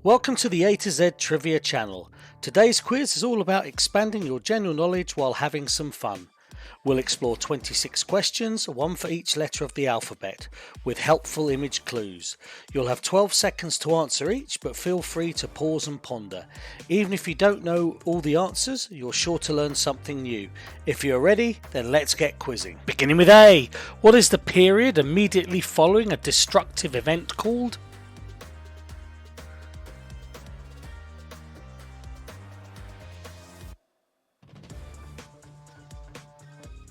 Welcome to the A to Z Trivia channel. Today's quiz is all about expanding your general knowledge while having some fun. We'll explore 26 questions, one for each letter of the alphabet, with helpful image clues. You'll have 12 seconds to answer each, but feel free to pause and ponder. Even if you don't know all the answers, you're sure to learn something new. If you're ready, then let's get quizzing. Beginning with A. What is the period immediately following a destructive event called?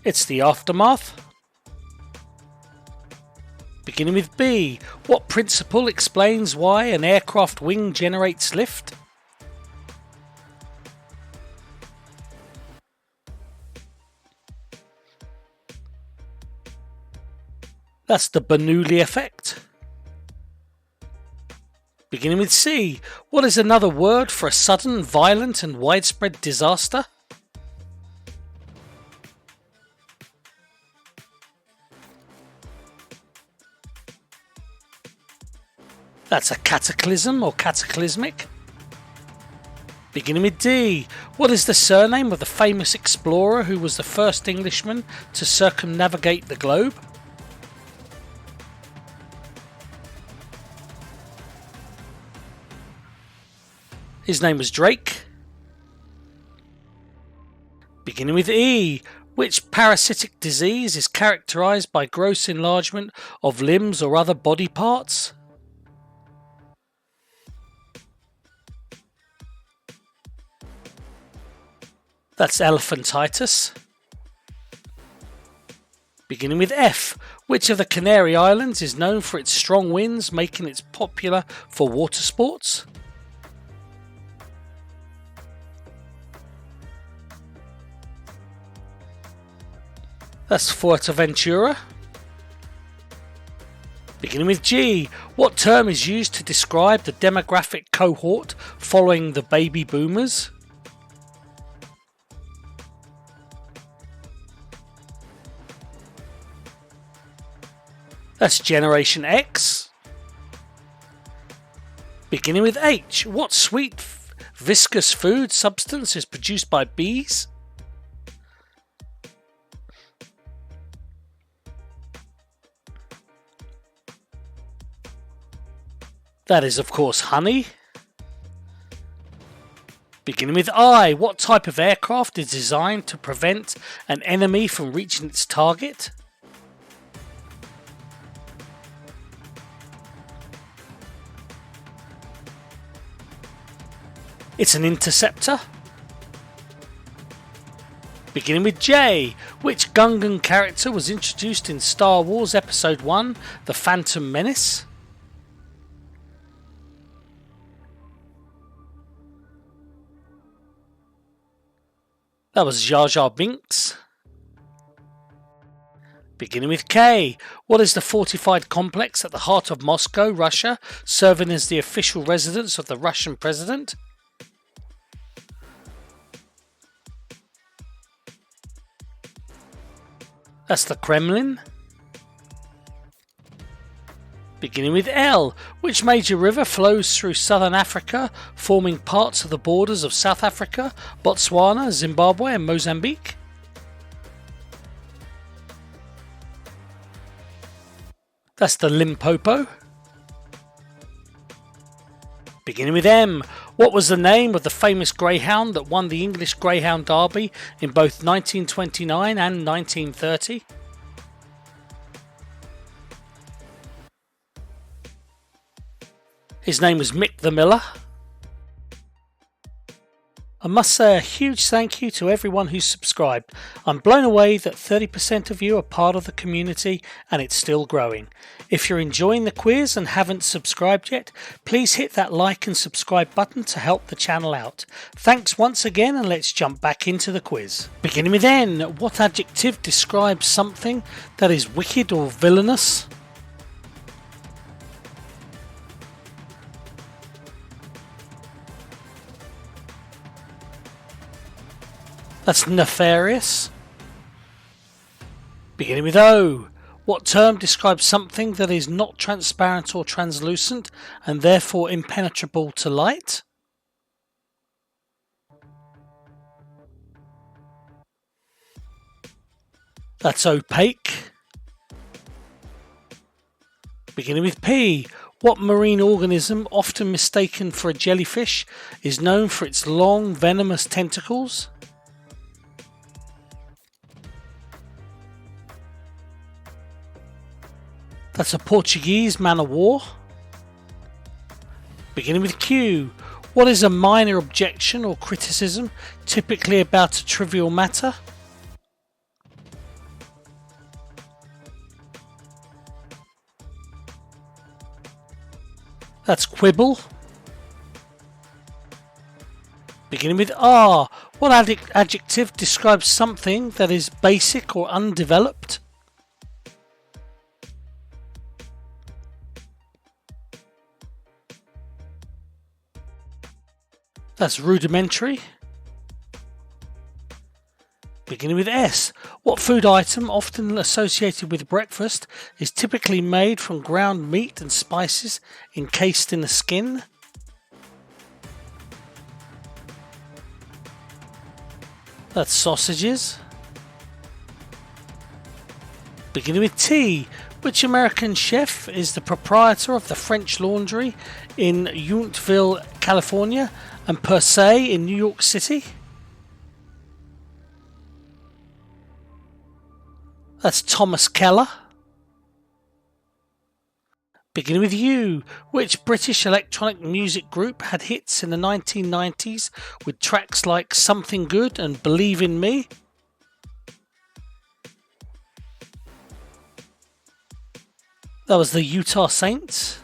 It's the aftermath. Beginning with B. What principle explains why an aircraft wing generates lift? That's the Bernoulli effect. Beginning with C. What is another word for a sudden, violent and widespread disaster? That's a cataclysm or cataclysmic. Beginning with D. What is the surname of the famous explorer who was the first Englishman to circumnavigate the globe? His name was Drake. Beginning with E. Which parasitic disease is characterized by gross enlargement of limbs or other body parts? That's elephantitis. Beginning with F. Which of the Canary Islands is known for its strong winds, making it popular for water sports? That's Fuerteventura. Beginning with G. What term is used to describe the demographic cohort following the baby boomers? That's Generation X. Beginning with H. What sweet, viscous food substance is produced by bees? That is, of course, honey. Beginning with I. What type of aircraft is designed to prevent an enemy from reaching its target? It's an interceptor. Beginning with J. Which Gungan character was introduced in Star Wars Episode 1, The Phantom Menace? That was Jar Jar Binks. Beginning with K. What is the fortified complex at the heart of Moscow, Russia, serving as the official residence of the Russian president? That's the Kremlin. Beginning with L. Which major river flows through southern Africa, forming parts of the borders of South Africa, Botswana, Zimbabwe and Mozambique? That's the Limpopo. Beginning with M. What was the name of the famous greyhound that won the English Greyhound Derby in both 1929 and 1930? His name was Mick the Miller. I must say a huge thank you to everyone who's subscribed. I'm blown away that 30% of you are part of the community and it's still growing. If you're enjoying the quiz and haven't subscribed yet, please hit that like and subscribe button to help the channel out. Thanks once again, and let's jump back into the quiz. Beginning with N. What adjective describes something that is wicked or villainous? That's nefarious. Beginning with O. What term describes something that is not transparent or translucent and therefore impenetrable to light? That's opaque. Beginning with P. What marine organism, often mistaken for a jellyfish, is known for its long, venomous tentacles? That's a Portuguese man-of-war. Beginning with Q. What is a minor objection or criticism, typically about a trivial matter? That's quibble. Beginning with R. What adjective describes something that is basic or undeveloped? That's rudimentary. Beginning with S. What food item, often associated with breakfast, is typically made from ground meat and spices encased in a skin? That's sausages. Beginning with T. Which American chef is the proprietor of the French Laundry in Yountville, California, and Per Se in New York City? That's Thomas Keller. Beginning with U. Which British electronic music group had hits in the 1990s with tracks like Something Good and Believe in Me? That was the Utah Saints.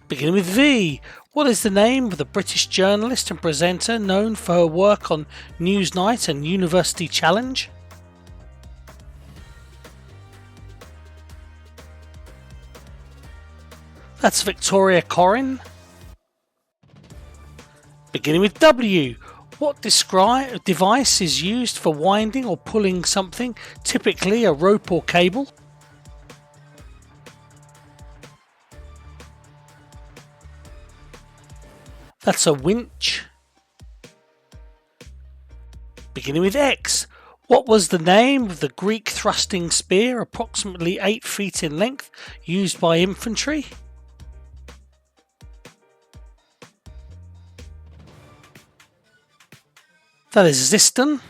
Beginning with V. What is the name of the British journalist and presenter known for her work on Newsnight and University Challenge? That's Victoria Corin. Beginning with W. What device is used for winding or pulling something, typically a rope or cable? That's a winch. Beginning with X. What was the name of the Greek thrusting spear, approximately 8 feet in length, used by infantry? That is Ziston.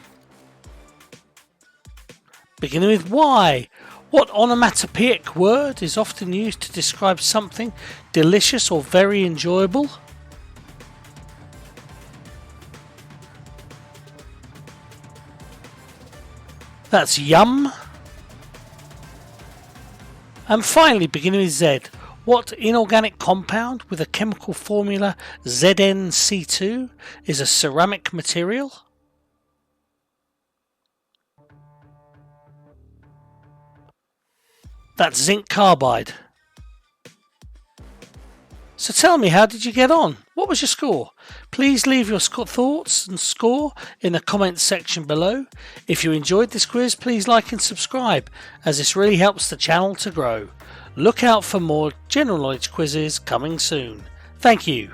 Beginning with Y. What onomatopoeic word is often used to describe something delicious or very enjoyable? That's yum. And finally, beginning with Z. What inorganic compound with a chemical formula ZnC2 is a ceramic material? That's zinc carbide. So tell me, how did you get on? What was your score? Please leave your thoughts and score in the comments section below. If you enjoyed this quiz, please like and subscribe, as this really helps the channel to grow. Look out for more general knowledge quizzes coming soon. Thank you.